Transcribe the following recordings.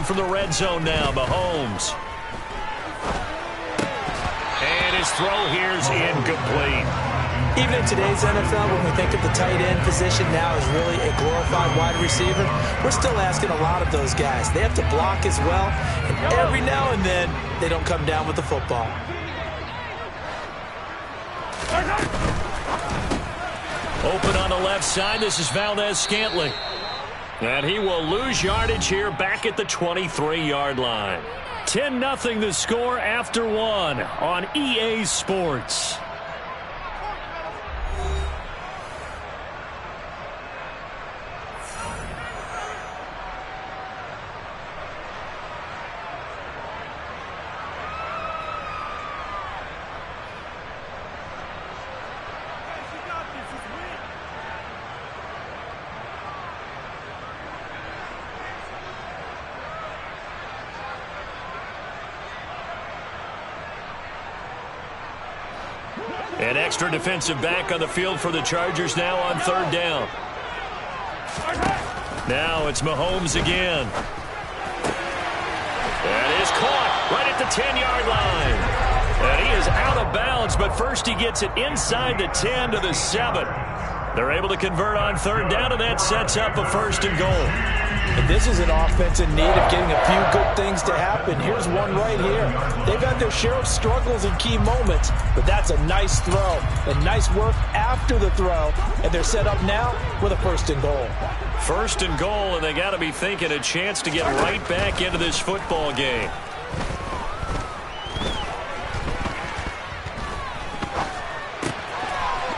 from the red zone now, Mahomes. And his throw here is incomplete. Even in today's NFL, when we think of the tight end position now as really a glorified wide receiver, we're still asking a lot of those guys. They have to block as well, and every now and then, they don't come down with the football. Open on the left side, this is Valdez-Scantling. And he will lose yardage here back at the 23-yard line. 10-0 the score after one on EA Sports. An extra defensive back on the field for the Chargers now on third down. Now it's Mahomes again. That is caught right at the 10-yard line. And he is out of bounds, but first he gets it inside the 10 to the 7. They're able to convert on third down, and that sets up a first and goal. And this is an offense in need of getting a few good things to happen. Here's one right here. They've had their share of struggles in key moments, but that's a nice throw and nice work after the throw. And they're set up now with a first and goal. First and goal, and they got to be thinking a chance to get right back into this football game.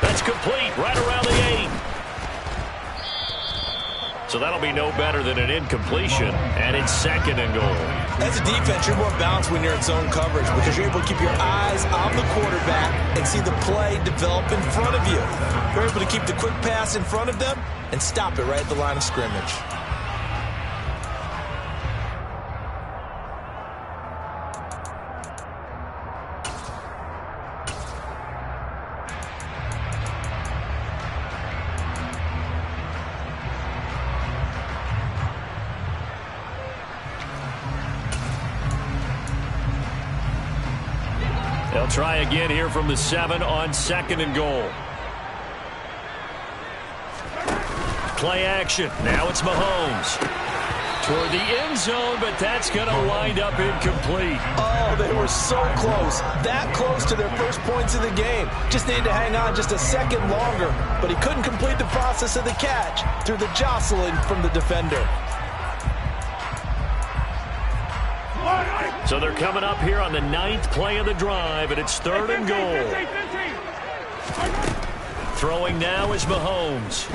That's complete right around the 8. So that'll be no better than an incompletion, and it's second and goal. As a defense, you're more balanced when you're in zone coverage because you're able to keep your eyes on the quarterback and see the play develop in front of you. You're able to keep the quick pass in front of them and stop it right at the line of scrimmage. They'll try again here from the 7 on second and goal. Play action. Now it's Mahomes. Toward the end zone, but that's going to wind up incomplete. Oh, they were so close. That close to their first points of the game. Just needed to hang on just a second longer, but he couldn't complete the process of the catch through the jostling from the defender. So they're coming up here on the 9th play of the drive, and it's third and goal. Throwing now is Mahomes.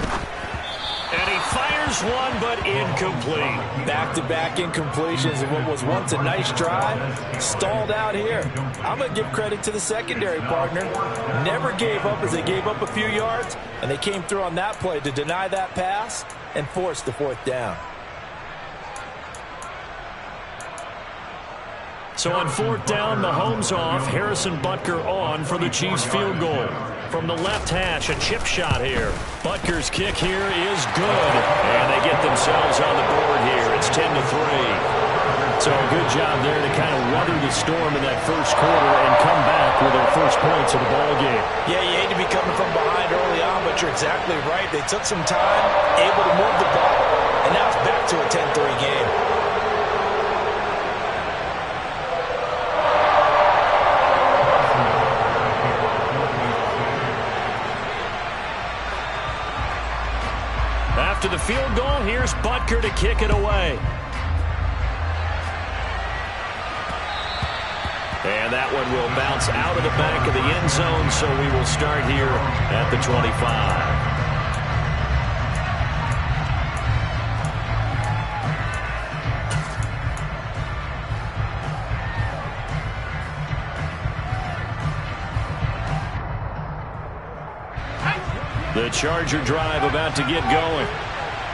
And he fires one, but incomplete. Back-to-back incompletions of what was once a nice drive. Stalled out here. I'm going to give credit to the secondary partner. Never gave up as they gave up a few yards, and they came through on that play to deny that pass and force the fourth down. So on fourth down, Mahomes off, Harrison Butker on for the Chiefs field goal. From the left hash, a chip shot here. Butker's kick here is good. And they get themselves on the board here. It's 10-3. So a good job there to kind of weather the storm in that first quarter and come back with their first points of the ball game. Yeah, you hate to be coming from behind early on, but you're exactly right. They took some time, able to move the ball, and now it's back to a 10-3 game. After the field goal, here's Butker to kick it away. And that one will bounce out of the back of the end zone, so we will start here at the 25. The Charger drive about to get going.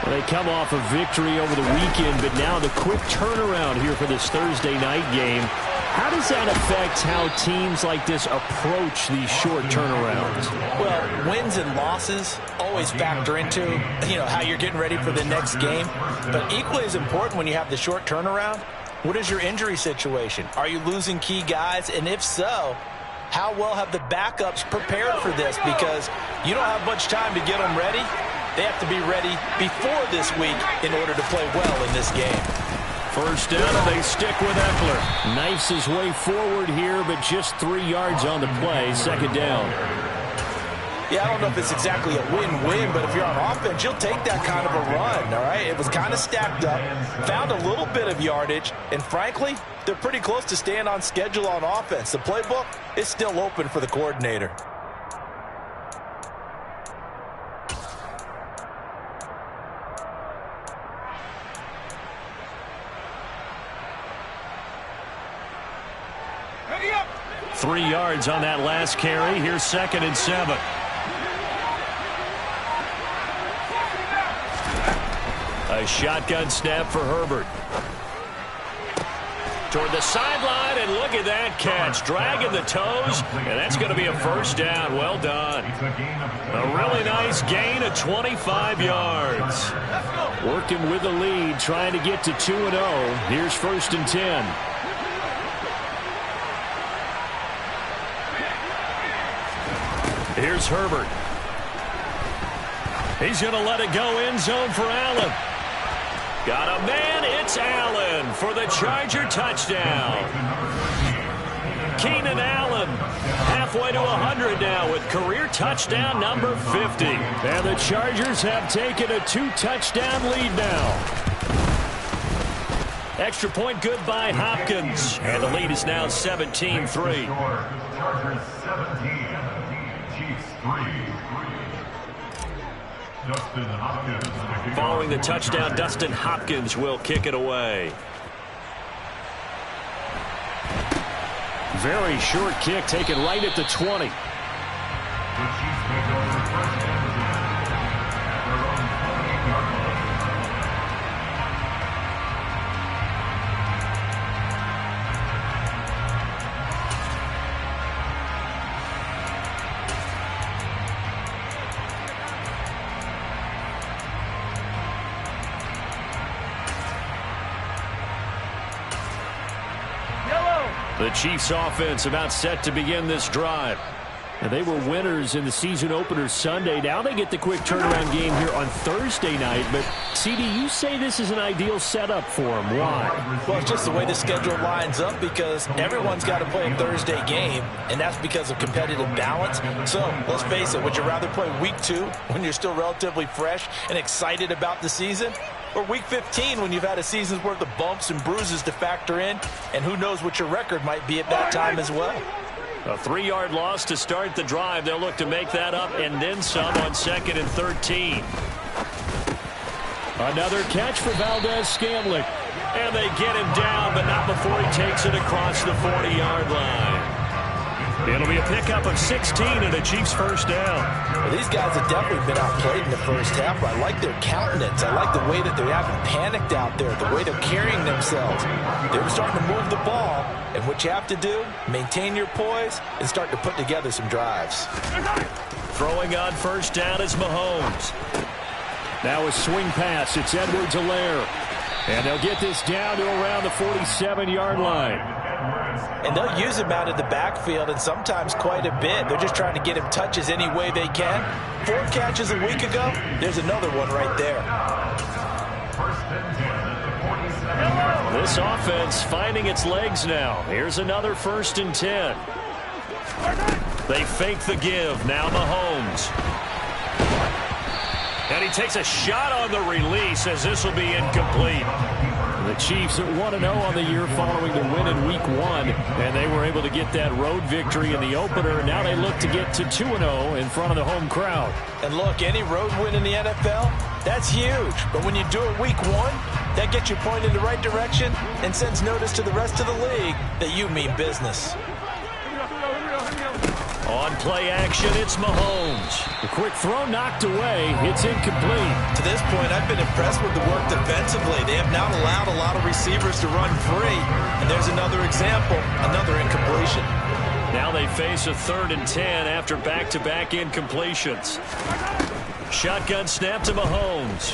Well, they come off a victory over the weekend, but now the quick turnaround here for this Thursday night game. How does that affect how teams like this approach these short turnarounds? Well, wins and losses always factor into, how you're getting ready for the next game. But equally as important when you have the short turnaround, what is your injury situation? Are you losing key guys? And if so, how well have the backups prepared for this? Because you don't have much time to get them ready. They have to be ready before this week in order to play well in this game. First down, and they stick with Ekeler. Knifes his way forward here, but just 3 yards on the play. Second down. Yeah, I don't know if it's exactly a win-win, but if you're on offense, you'll take that kind of a run, all right? It was kind of stacked up, found a little bit of yardage, and frankly, they're pretty close to staying on schedule on offense. The playbook is still open for the coordinator. Ready up. 3 yards on that last carry. Here's 2nd and 7. A shotgun snap for Herbert. Toward the sideline, and look at that catch. Dragging the toes, and that's going to be a first down. Well done. A really nice gain of 25 yards. Working with the lead, trying to get to 2-0. Here's 1st and 10. Here's Herbert. He's going to let it go end zone for Allen. Got a man, it's Allen for the Charger touchdown. Keenan Allen halfway to 100 now with career touchdown number 50. And the Chargers have taken a 2-touchdown lead now. Extra point good by Hopkins. And the lead is now 17-3. Chargers 17, Chiefs 3. Dustin Hopkins. Following the touchdown, Dustin Hopkins will kick it away. Very short kick taken right at the 20. The Chiefs take over first and 10 at their own 20-yard line. The Chiefs offense about set to begin this drive. And they were winners in the season opener Sunday. Now they get the quick turnaround game here on Thursday night. But, CD, you say this is an ideal setup for them. Why? Well, it's just the way the schedule lines up because everyone's got to play a Thursday game, and that's because of competitive balance. So, let's face it, would you rather play week 2 when you're still relatively fresh and excited about the season? Or week 15 when you've had a season's worth of bumps and bruises to factor in, and who knows what your record might be at that time as well. A 3-yard loss to start the drive. They'll look to make that up and then some on 2nd and 13. Another catch for Valdez-Scantling. And they get him down, but not before he takes it across the 40-yard line. It'll be a pickup of 16 and a Chiefs first down. Well, these guys have definitely been outplayed in the first half. I like their countenance. I like the way that they haven't panicked out there, the way they're carrying themselves. They're starting to move the ball, and what you have to do, maintain your poise and start to put together some drives. Throwing on first down is Mahomes. Now a swing pass. It's Edwards-Helaire. And they'll get this down to around the 47-yard line. And they'll use him out of the backfield, and sometimes quite a bit. They're just trying to get him touches any way they can. 4 catches a week ago. There's another one right there. This offense finding its legs now. Here's another 1st and 10. They fake the give. Now Mahomes. And he takes a shot on the release as this will be incomplete. The Chiefs at 1-0 on the year following the win in Week 1, and they were able to get that road victory in the opener. Now they look to get to 2-0 in front of the home crowd. And look, any road win in the NFL, that's huge. But when you do it Week 1, that gets you pointed in the right direction and sends notice to the rest of the league that you mean business. On On play action, it's Mahomes. The quick throw knocked away. It's incomplete. To this point, I've been impressed with the work defensively. They have not allowed a lot of receivers to run free. And there's another example, another incompletion. Now they face a 3rd and 10 after back-to-back incompletions. Shotgun snap to Mahomes.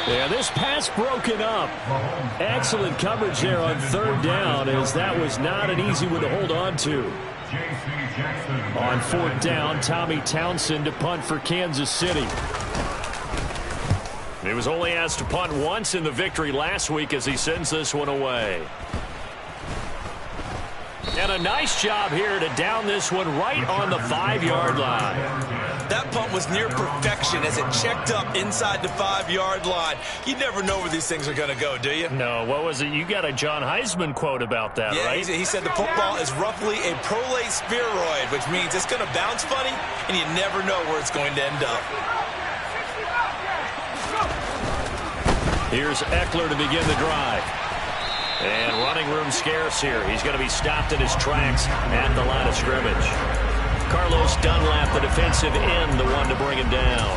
Yeah, this pass broken up. Excellent coverage there on 3rd down, as that was not an easy one to hold on to. On 4th down, Tommy Townsend to punt for Kansas City. He was only asked to punt once in the victory last week as he sends this one away. And a nice job here to down this one right on the 5-yard line. That punt was near perfection as it checked up inside the 5-yard line. You never know where these things are going to go, do you? No, what was it? You got a John Heisman quote about that, yeah, right? He said the football is roughly a prolate spheroid, which means it's going to bounce funny, and you never know where it's going to end up. Here's Eckler to begin the drive. And running room scarce here. He's going to be stopped in his tracks at the line of scrimmage. Carlos Dunlap, the defensive end, the one to bring him down.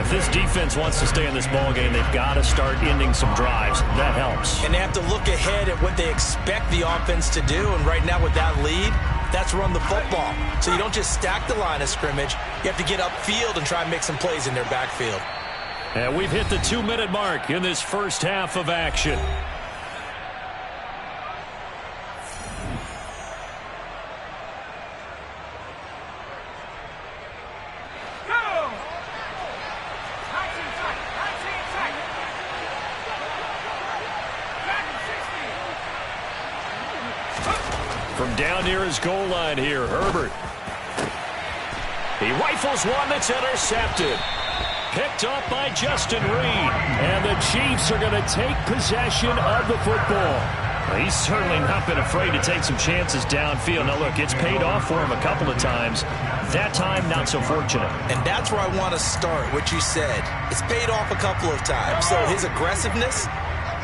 If this defense wants to stay in this ballgame, they've got to start ending some drives. That helps. And they have to look ahead at what they expect the offense to do. And right now with that lead, that's run the football. So you don't just stack the line of scrimmage. You have to get upfield and try and make some plays in their backfield. And we've hit the 2-minute mark in this first half of action. From down near his goal line here, Herbert. He rifles one that's intercepted. Picked up by Justin Reed. And the Chiefs are going to take possession of the football. Well, he's certainly not been afraid to take some chances downfield. Now, look, it's paid off for him a couple of times. That time, not so fortunate. And that's where I want to start, what you said. It's paid off a couple of times. So his aggressiveness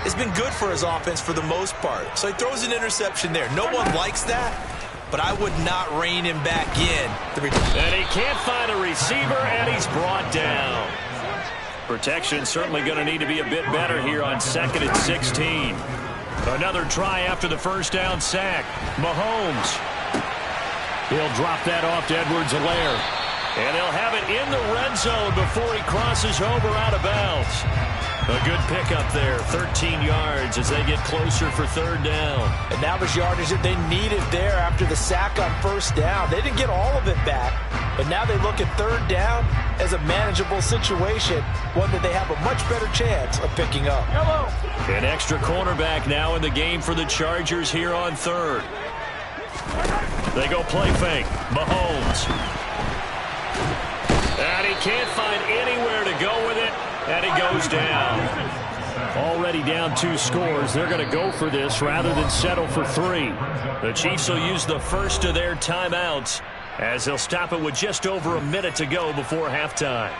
has been good for his offense for the most part. So he throws an interception there. No one likes that, but I would not rein him back in. And he can't find a receiver, and he's brought down. Protection certainly going to need to be a bit better here on 2nd and 16. Another try after the first down sack. Mahomes. He'll drop that off to Edwards-Helaire. And he'll have it in the red zone before he crosses over out of bounds. A good pickup there, 13 yards as they get closer for 3rd down. And that was yardage that they needed there after the sack on 1st down. They didn't get all of it back, but now they look at 3rd down as a manageable situation, one that they have a much better chance of picking up. An extra cornerback now in the game for the Chargers here on 3rd. They go play fake. Mahomes. And he can't find anywhere to go with it. And he goes down. Already down 2 scores. They're going to go for this rather than settle for 3. The Chiefs will use the first of their timeouts as they'll stop it with just over a minute to go before halftime.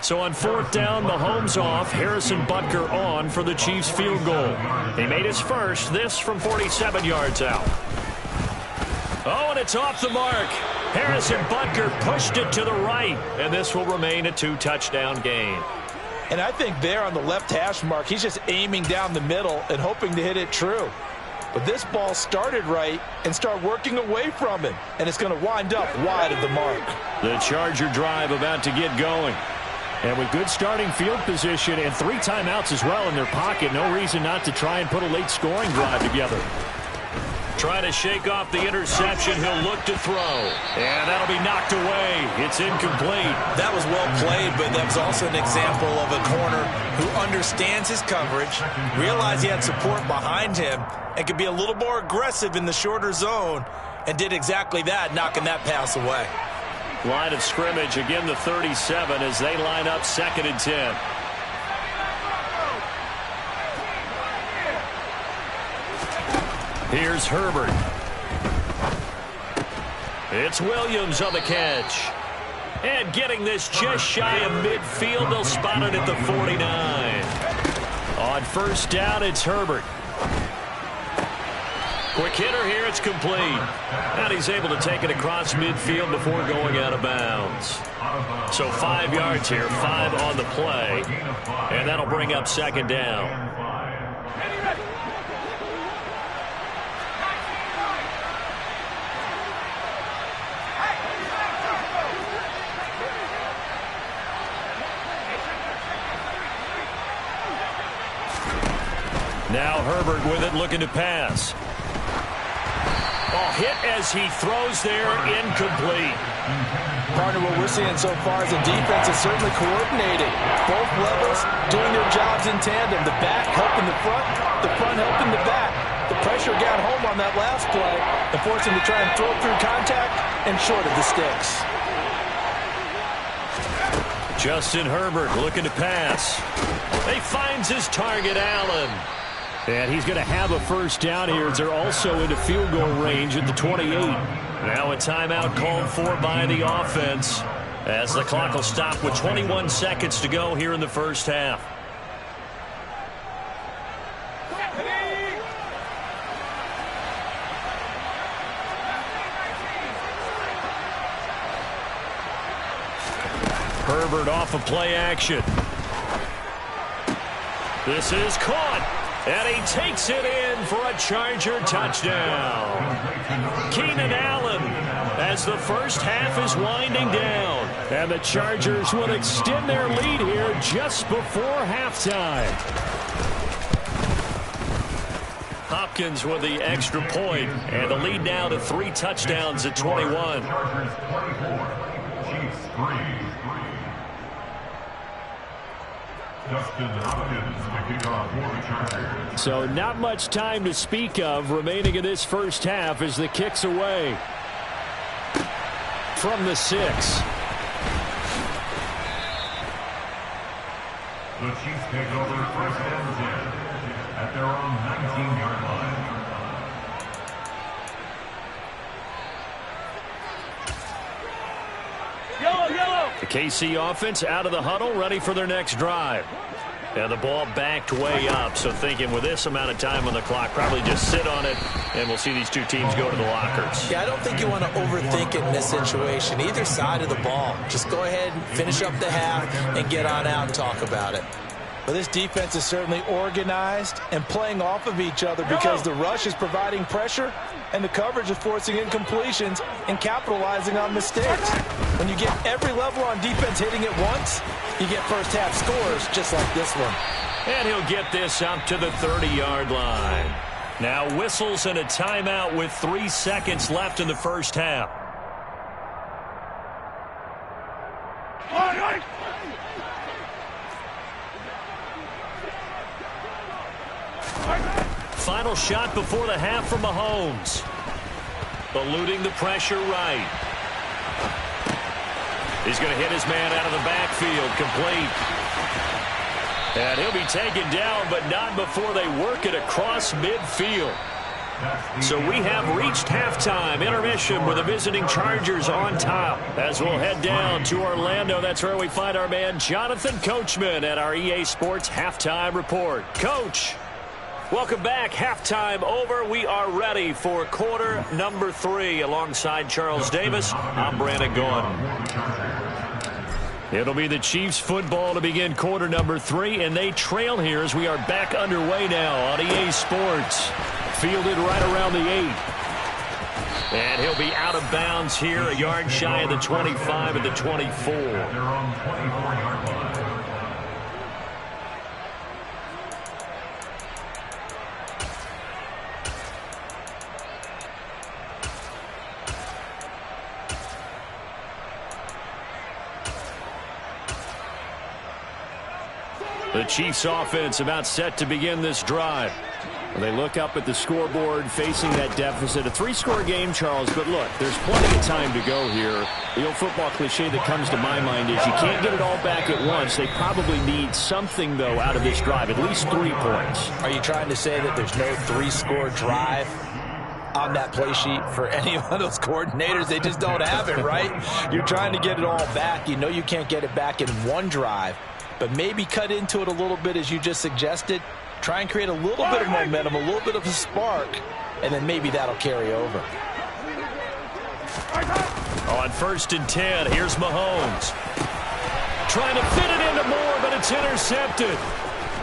So on 4th down, Mahomes off, Harrison Butker on for the Chiefs field goal. He made his first, this from 47 yards out. Oh, and it's off the mark. Harrison Butker pushed it to the right, and this will remain a 2-touchdown game. And I think there on the left hash mark, he's just aiming down the middle and hoping to hit it true. But this ball started right and started working away from him, and it's going to wind up wide of the mark. The Charger drive about to get going. And with good starting field position and 3 timeouts as well in their pocket, no reason not to try and put a late scoring drive together. Trying to shake off the interception. He'll look to throw. And that'll be knocked away. It's incomplete. That was well played, but that was also an example of a corner who understands his coverage, realized he had support behind him, and could be a little more aggressive in the shorter zone, and did exactly that, knocking that pass away. Line of scrimmage, again the 37 as they line up 2nd and 10. Here's Herbert. It's Williams on the catch. And getting this just shy of midfield, they'll spot it at the 49. On 1st down, it's Herbert. Quick hitter here, it's complete. And he's able to take it across midfield before going out of bounds. So 5 yards here, 5 on the play. And that'll bring up second down. Now Herbert with it, looking to pass. Hit as he throws there, incomplete. Partner, what we're seeing so far is the defense is certainly coordinated. Both levels doing their jobs in tandem. The back helping the front helping the back. The pressure got home on that last play and forced him to try and throw through contact and short of the sticks. Justin Herbert looking to pass. He finds his target, Allen. And he's going to have a first down here as they're also into field goal range at the 28. Now a timeout called for by the offense as the clock will stop with 21 seconds to go here in the first half. Herbert off of play action. This is caught. And he takes it in for a Charger touchdown. Keenan Allen as the first half is winding down. And the Chargers will extend their lead here just before halftime. Hopkins with the extra point, and the lead now to 3 touchdowns at 21. Chargers 24, Chiefs 3. Justin Hopkins to kick off for the Chargers. So not much time to speak of remaining in this first half as the kick's away from the 6. The Chiefs take over first and 10 at their own 19-yard line. The KC offense out of the huddle, ready for their next drive. And the ball backed way up, so thinking with this amount of time on the clock, probably just sit on it, and we'll see these two teams go to the lockers. Yeah, I don't think you want to overthink it in this situation. Either side of the ball. Just go ahead and finish up the half and get on out and talk about it. But this defense is certainly organized and playing off of each other because the rush is providing pressure and the coverage is forcing incompletions and capitalizing on mistakes. When you get every level on defense hitting it once, you get first half scores just like this one. And he'll get this up to the 30-yard line. Now whistles and a timeout with 3 seconds left in the first half. Final shot before the half from Mahomes. Eluding the pressure right. He's going to hit his man out of the backfield. Complete. And he'll be taken down, but not before they work it across midfield. So we have reached halftime. Intermission with the visiting Chargers on top. As we'll head down to Orlando, that's where we find our man Jonathan Coachman at our EA Sports Halftime Report. Coach, welcome back. Halftime over. We are ready for quarter number 3. Alongside Charles Davis, I'm Brandon Gaudin. It'll be the Chiefs football to begin quarter number 3, and they trail here as we are back underway now on EA Sports. Fielded right around the 8. And he'll be out of bounds here, a yard shy of the 25 at the 24. They're on 24-yard line. The Chiefs offense about set to begin this drive. They look up at the scoreboard facing that deficit. A 3-score game, Charles, but look, there's plenty of time to go here. The old football cliche that comes to my mind is you can't get it all back at once. They probably need something, though, out of this drive, at least 3 points. Are you trying to say that there's no 3-score drive on that play sheet for any of those coordinators? They just don't have it, right? You're trying to get it all back. You know you can't get it back in one drive, but maybe cut into it a little bit as you just suggested Try and create a little bit of momentum, a little bit of a spark, and then maybe that'll carry over. On 1st and 10, here's Mahomes. Trying to fit it into Moore, but it's intercepted.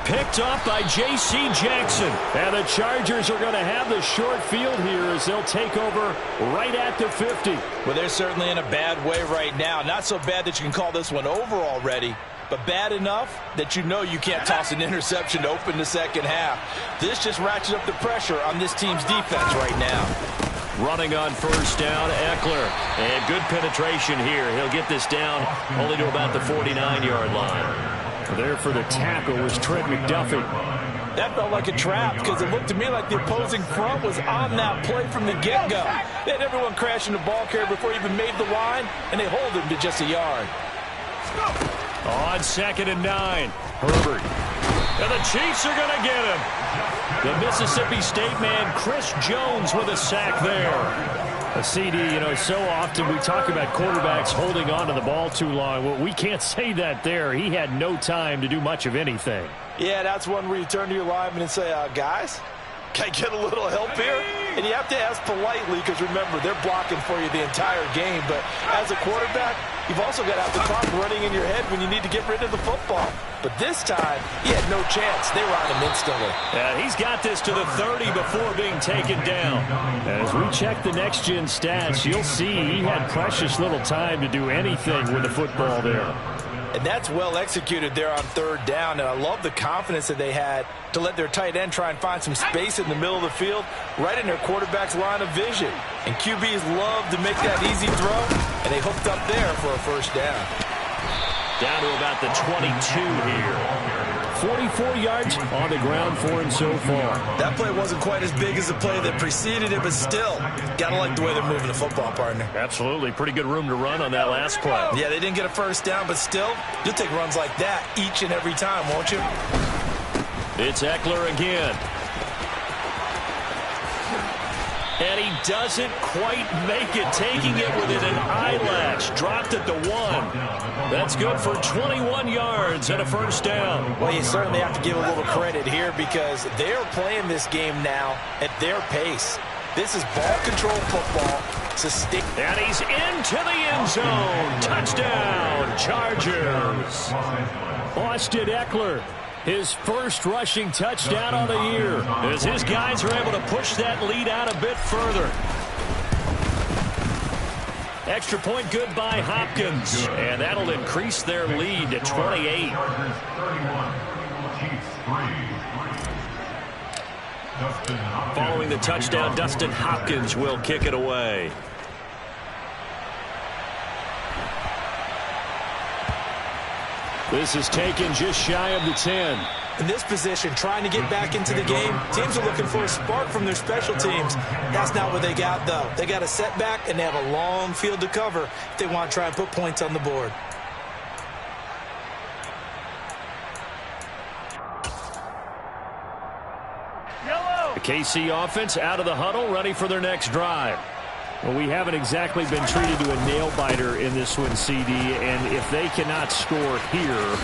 Picked off by J.C. Jackson. And the Chargers are going to have the short field here as they'll take over right at the 50. Well, they're certainly in a bad way right now. Not so bad that you can call this one over already, but bad enough that you know you can't toss an interception to open the second half. This just ratchets up the pressure on this team's defense right now. Running on 1st down, Eckler. And good penetration here. He'll get this down only to about the 49-yard line. There for the tackle was Trent McDuffie. That felt like a trap because it looked to me like the opposing front was on that play from the get-go. They had everyone crashing the ball carrier before he even made the line, and they hold him to just a yard. On 2nd and 9, Herbert. And the Chiefs are going to get him. The Mississippi State man, Chris Jones, with a sack there. A CD, you know, so often we talk about quarterbacks holding on to the ball too long. Well, we can't say that there. He had no time to do much of anything. Yeah, that's one where you turn to your lineman and say, guys, can I get a little help here? And you have to ask politely because, remember, they're blocking for you the entire game. But as a quarterback, you've also got to have the clock running in your head when you need to get rid of the football. But this time, he had no chance. They were on him instantly. And he's got this to the 30 before being taken down. As we check the next-gen stats, you'll see he had precious little time to do anything with the football there. And that's well executed there on 3rd down. And I love the confidence that they had to let their tight end try and find some space in the middle of the field, right in their quarterback's line of vision. And QBs love to make that easy throw, and they hooked up there for a 1st down. Down to about the 22 here. 44 yards on the ground for him so far. That play wasn't quite as big as the play that preceded it, but still, gotta like the way they're moving the football, partner. Absolutely. Pretty good room to run on that last play. Yeah, they didn't get a 1st down, but still, you'll take runs like that each and every time, won't you? It's Eckler again. And he doesn't quite make it, taking it within an eyelash. Dropped at the 1. That's good for 21 yards and a 1st down. Well, you certainly have to give a little credit here because they're playing this game now at their pace. This is ball control football. And he's into the end zone. Touchdown, Chargers. Austin Eckler. His first rushing touchdown on the year, as his guys are able to push that lead out a bit further. Extra point good by Hopkins, and that'll increase their lead to 28. Following the touchdown, Dustin Hopkins will kick it away. This is taken just shy of the 10. In this position, trying to get back into the game, teams are looking for a spark from their special teams. That's not what they got, though. They got a setback, and they have a long field to cover if they want to try and put points on the board. The KC offense out of the huddle, ready for their next drive. Well, we haven't exactly been treated to a nail-biter in this one, CD, and if they cannot score here,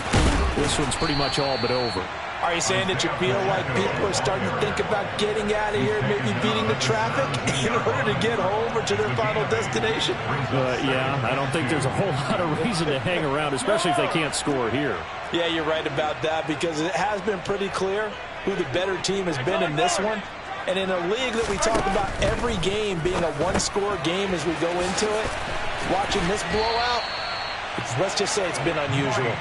this one's pretty much all but over. Are you saying that you feel like people are starting to think about getting out of here, maybe beating the traffic in order to get home or to their final destination? Yeah, I don't think there's a whole lot of reason to hang around, especially if they can't score here. Yeah, you're right about that because it has been pretty clear who the better team has been in this one. And in a league that we talk about every game being a one-score game as we go into it, watching this blowout, let's just say it's been unusual.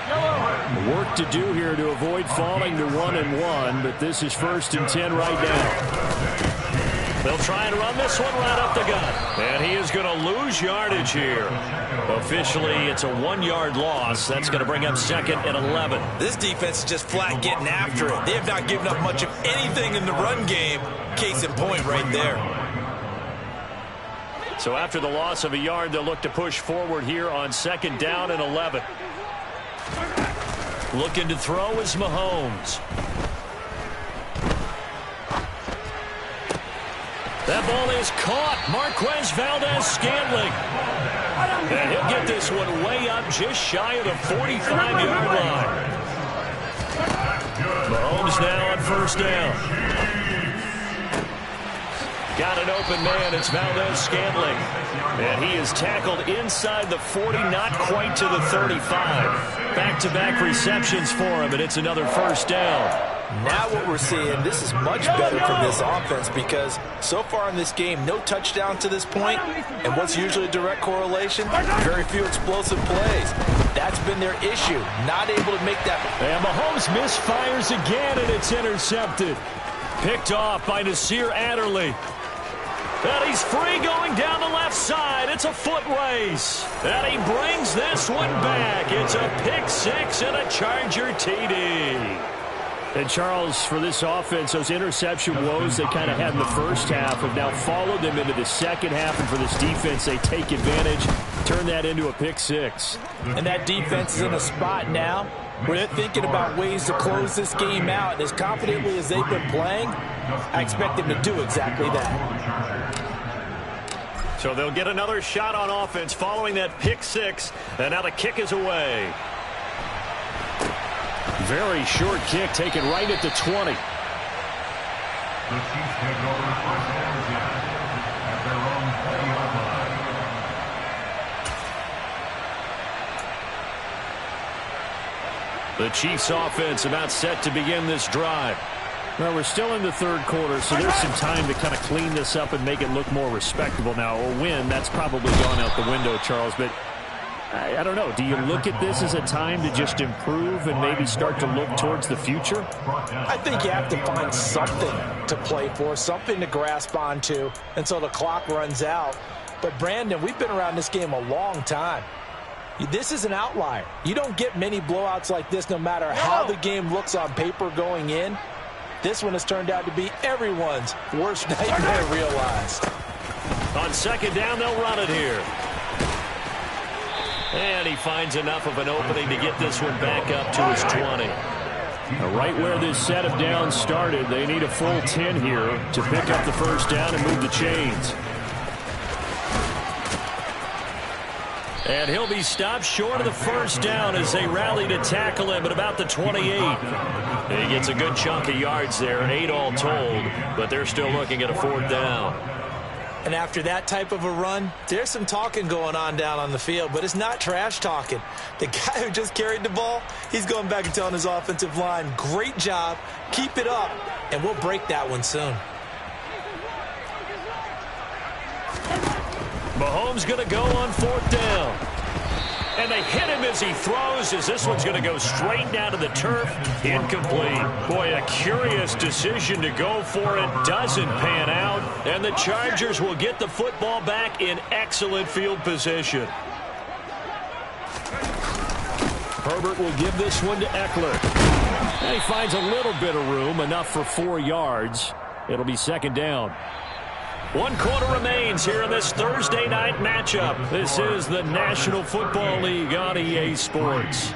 Work to do here to avoid falling to 1-1, but this is 1st and 10 right now. They'll try and run this one right up the gut. And he is going to lose yardage here. Officially, it's a 1-yard loss. That's going to bring up 2nd and 11. This defense is just flat getting after it. They have not given up much of anything in the run game. Case in point right there. So after the loss of a yard, they'll look to push forward here on 2nd down and 11. Looking to throw is Mahomes. That ball is caught. Marquez Valdez-Scantling. And he'll get this one way up just shy of the 45-yard line. Mahomes Mahomes now on first down. Got an open man. It's Valdez-Scantling. And he is tackled inside the 40, not quite to the 35. Back-to-back receptions for him, and it's another first down. Now what we're seeing, this is much better from this offense because so far in this game, no touchdown to this point. And what's usually a direct correlation? Very few explosive plays. That's been their issue, not able to make that. And Mahomes misfires again, and it's intercepted. Picked off by Nasir Adderley. And he's free going down the left side. It's a foot race. And he brings this one back. It's a pick six and a Charger TD. And, Charles, for this offense, those interception woes they kind of had in the first half have now followed them into the second half. And for this defense, they take advantage, turn that into a pick six. And that defense is in a spot now where they're thinking about ways to close this game out. And as confidently as they've been playing, I expect them to do exactly that. So they'll get another shot on offense following that pick six. And now the kick is away. Very short kick taken right at the 20. The Chiefs take over first and 10 at their own 40-yard line. The Chiefs offense about set to begin this drive. Well, we're still in the third quarter, so there's some time to kind of clean this up and make it look more respectable. Now, a win, that's probably gone out the window, Charles, but I don't know. Do you look at this as a time to just improve and maybe start to look towards the future? I think you have to find something to play for, something to grasp onto until the clock runs out. But, Brandon, we've been around this game a long time. This is an outlier. You don't get many blowouts like this no matter how the game looks on paper going in. This one has turned out to be everyone's worst nightmare realized. On second down, they'll run it here. And he finds enough of an opening to get this one back up to his 20. Right where this set of downs started, they need a full 10 here to pick up the first down and move the chains. And he'll be stopped short of the first down as they rally to tackle him at about the 28. He gets a good chunk of yards there, 8 all told, but they're still looking at a fourth down. And after that type of a run, there's some talking going on down on the field, but it's not trash talking. The guy who just carried the ball, he's going back and telling his offensive line, great job, keep it up, and we'll break that one soon. Mahomes going to go on fourth down. And they hit him as he throws, as this one's going to go straight down to the turf. Incomplete. Boy, a curious decision to go for it. Doesn't pan out. And the Chargers will get the football back in excellent field position. Herbert will give this one to Eckler. And he finds a little bit of room, enough for 4 yards. It'll be second down. 1 quarter remains here in this Thursday night matchup. This is the National Football League on EA Sports.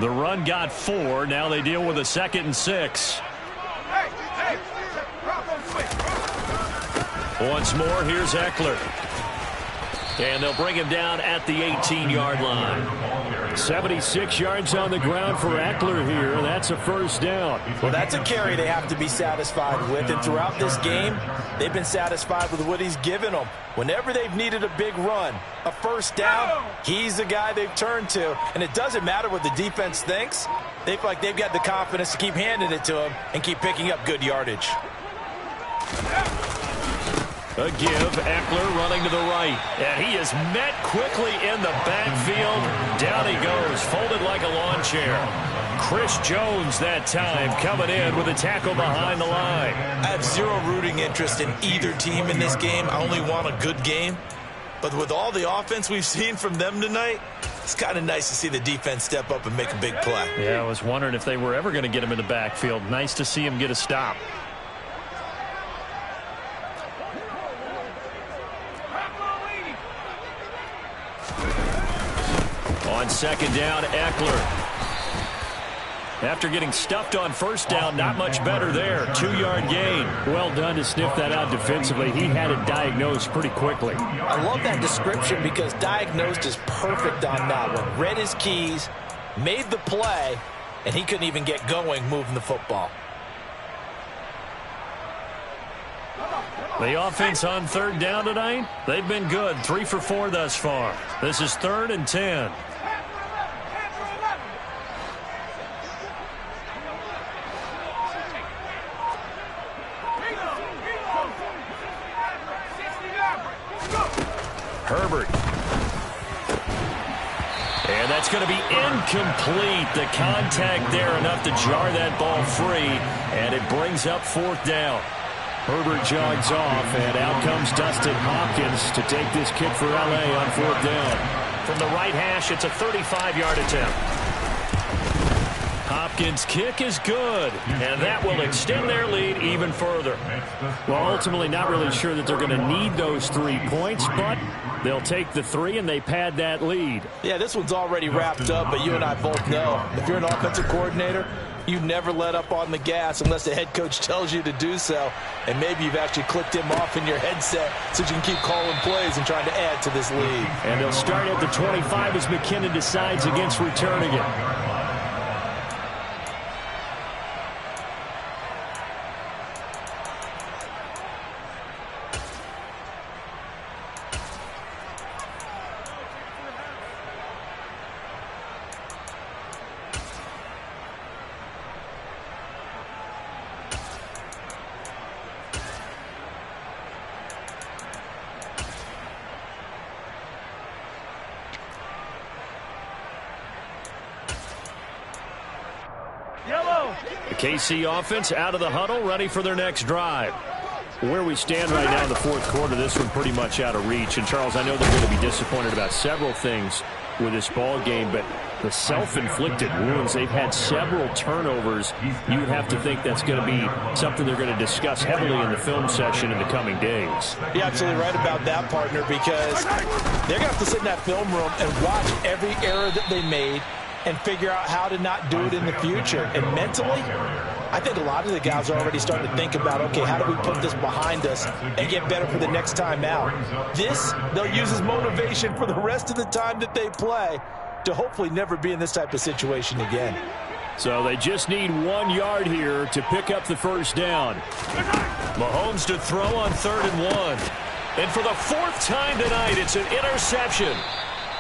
The run got 4. Now they deal with a 2nd and 6. Once more, here's Eckler. And they'll bring him down at the 18-yard line. 76 yards on the ground for Eckler here. That's a first down. Well, that's a carry they have to be satisfied with. And throughout this game, they've been satisfied with what he's given them. Whenever they've needed a big run, a first down, he's the guy they've turned to. And it doesn't matter what the defense thinks. They feel like they've got the confidence to keep handing it to him and keep picking up good yardage. A give, Eckler running to the right. And he is met quickly in the backfield. Down he goes, folded like a lawn chair. Chris Jones that time coming in with a tackle behind the line. I have zero rooting interest in either team in this game. I only want a good game. But with all the offense we've seen from them tonight, it's kind of nice to see the defense step up and make a big play. Yeah, I was wondering if they were ever going to get him in the backfield. Nice to see him get a stop. on second down, Eckler. After getting stuffed on first down, not much better there. 2-yard gain. Well done to sniff that out defensively. He had it diagnosed pretty quickly. I love that description because diagnosed is perfect on that one. Read his keys, made the play, and he couldn't even get going moving the football. The offense on third down tonight, they've been good. 3 for 4 thus far. This is 3rd and 10. Herbert. And that's going to be incomplete. The contact there enough to jar that ball free, and it brings up 4th down. Herbert jogs off, and out comes Dustin Hopkins to take this kick for L.A. on 4th down. From the right hash, it's a 35-yard attempt. Hopkins' kick is good, and that will extend their lead even further. Well, ultimately not really sure that they're going to need those 3 points, but they'll take the 3 and they pad that lead. Yeah, this one's already wrapped up, but you and I both know if you're an offensive coordinator, you never let up on the gas unless the head coach tells you to do so. And maybe you've actually clicked him off in your headset so you can keep calling plays and trying to add to this lead. And they'll start at the 25 as McKinnon decides against returning it. The KC offense out of the huddle, ready for their next drive. Where we stand right now in the 4th quarter, this one pretty much out of reach. And, Charles, I know they're going to be disappointed about several things with this ball game, but the self-inflicted wounds, they've had several turnovers. You would have to think that's going to be something they're going to discuss heavily in the film session in the coming days. You're absolutely right about that, partner, because they're going to have to sit in that film room and watch every error that they made and figure out how to not do it in the future. And mentally, I think a lot of the guys are already starting to think about, okay, how do we put this behind us and get better for the next time out? This, they'll use as motivation for the rest of the time that they play to hopefully never be in this type of situation again. So they just need 1 yard here to pick up the first down. Mahomes to throw on 3rd and 1. And for the 4th time tonight, it's an interception.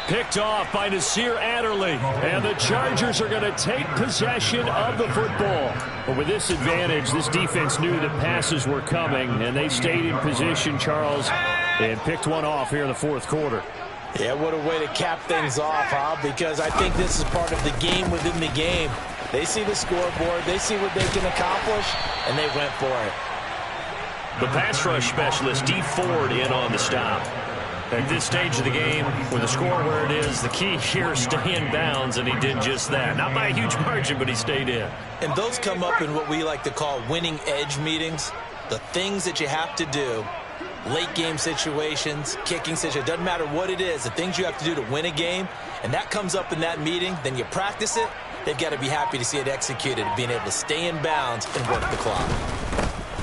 Picked off by Nasir Adderley. And the Chargers are going to take possession of the football. But with this advantage, this defense knew that passes were coming, and they stayed in position, Charles, and picked one off here in the 4th quarter. Yeah, what a way to cap things off, huh? Because I think this is part of the game within the game. They see the scoreboard, they see what they can accomplish, and they went for it. The pass rush specialist, Dee Ford, in on the stop. At this stage of the game, with the score where it is, the key here is stay in bounds, and he did just that. Not by a huge margin, but he stayed in. And those come up in what we like to call winning edge meetings. The things that you have to do, late game situations, kicking situations, doesn't matter what it is, the things you have to do to win a game, and that comes up in that meeting, then you practice it, they've got to be happy to see it executed, being able to stay in bounds and work the clock.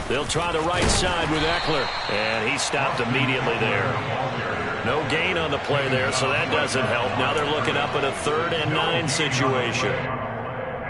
They'll try the right side with Eckler, and he stopped immediately there. No gain on the play there, so that doesn't help. Now they're looking up at a 3rd and 9 situation.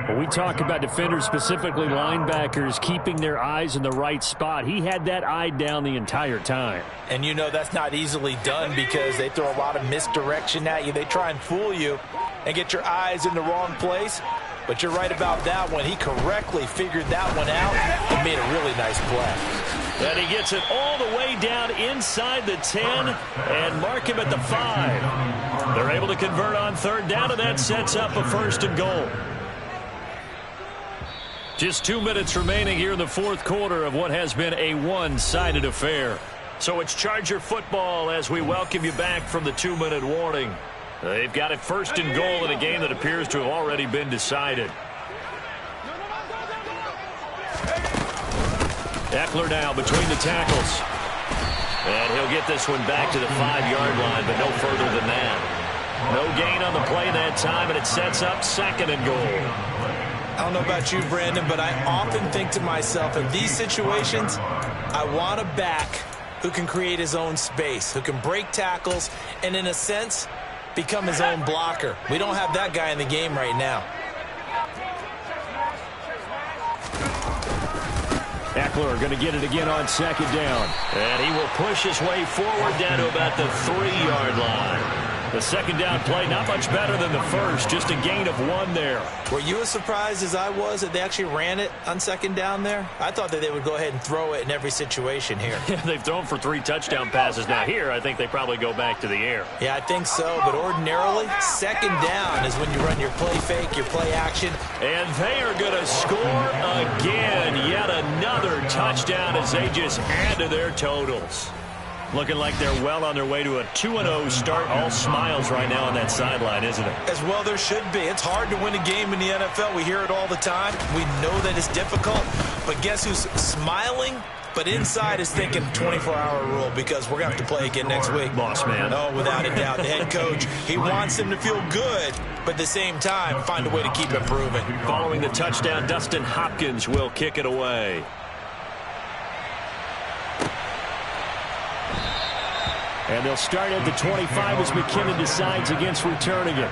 When we talk about defenders, specifically linebackers, keeping their eyes in the right spot, he had that eye down the entire time. And you know that's not easily done because they throw a lot of misdirection at you. They try and fool you and get your eyes in the wrong place. But you're right about that one. He correctly figured that one out and made a really nice play. And he gets it all the way down inside the 10 and mark him at the 5. They're able to convert on 3rd down, and that sets up a 1st and goal. Just 2 minutes remaining here in the 4th quarter of what has been a one-sided affair. So it's Charger football as we welcome you back from the 2-minute warning. They've got it 1st and goal in a game that appears to have already been decided. Eckler now between the tackles. And he'll get this one back to the 5-yard line, but no further than that. No gain on the play that time, and it sets up 2nd and goal. I don't know about you, Brandon, but I often think to myself, in these situations, I want a back who can create his own space, who can break tackles, and in a sense, become his own blocker. We don't have that guy in the game right now. Eckler going to get it again on 2nd down. And he will push his way forward down to about the 3-yard line. The 2nd down play, not much better than the first, just a gain of 1 there. Were you as surprised as I was that they actually ran it on 2nd down there? I thought that they would go ahead and throw it in every situation here. Yeah, they've thrown for 3 touchdown passes. Now here, I think they probably go back to the air. Yeah, I think so, but ordinarily, 2nd down is when you run your play fake, your play action. And they are going to score again. Yet another touchdown as they just add to their totals. Looking like they're well on their way to a 2-0 start. All smiles right now on that sideline, isn't it? As well there should be. It's hard to win a game in the NFL. We hear it all the time. We know that it's difficult. But guess who's smiling? But inside is thinking 24-hour rule, because we're going to have to play again next week. Boss man. Oh, without a doubt. The head coach, he wants them to feel good, but at the same time, find a way to keep improving. Following the touchdown, Dustin Hopkins will kick it away. And they'll start at the 25 as McKinnon decides against returning it.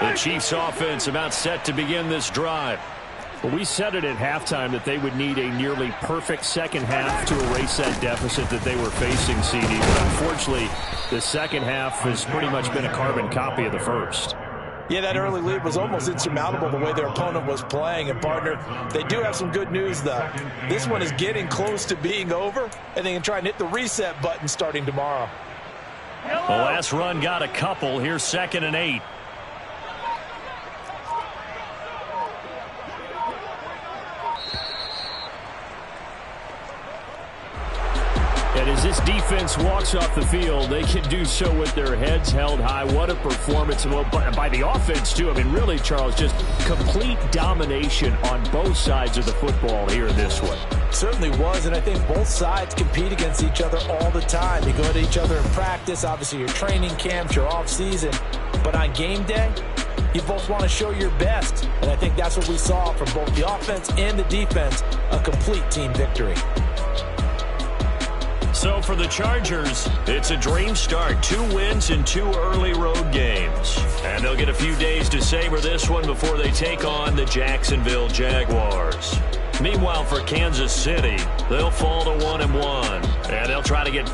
The Chiefs offense about set to begin this drive. Well, we said it at halftime that they would need a nearly perfect second half to erase that deficit that they were facing, CD. But unfortunately, the second half has pretty much been a carbon copy of the first. Yeah, that early lead was almost insurmountable the way their opponent was playing. And, partner, they do have some good news, though. This one is getting close to being over, and they can try and hit the reset button starting tomorrow. The last run got a couple. Here's 2nd and 8. And as this defense walks off the field, they can do so with their heads held high. What a performance by the offense, too. I mean, really, Charles, just complete domination on both sides of the football here in this one. Certainly was, and I think both sides compete against each other all the time. You go at each other in practice, obviously your training camps, your off-season. But on game day, you both want to show your best. And I think that's what we saw from both the offense and the defense, a complete team victory. So for the Chargers, it's a dream start. 2 wins in 2 early road games. And they'll get a few days to savor this one before they take on the Jacksonville Jaguars. Meanwhile, for Kansas City, they'll fall to 1-1. And they'll try to get back.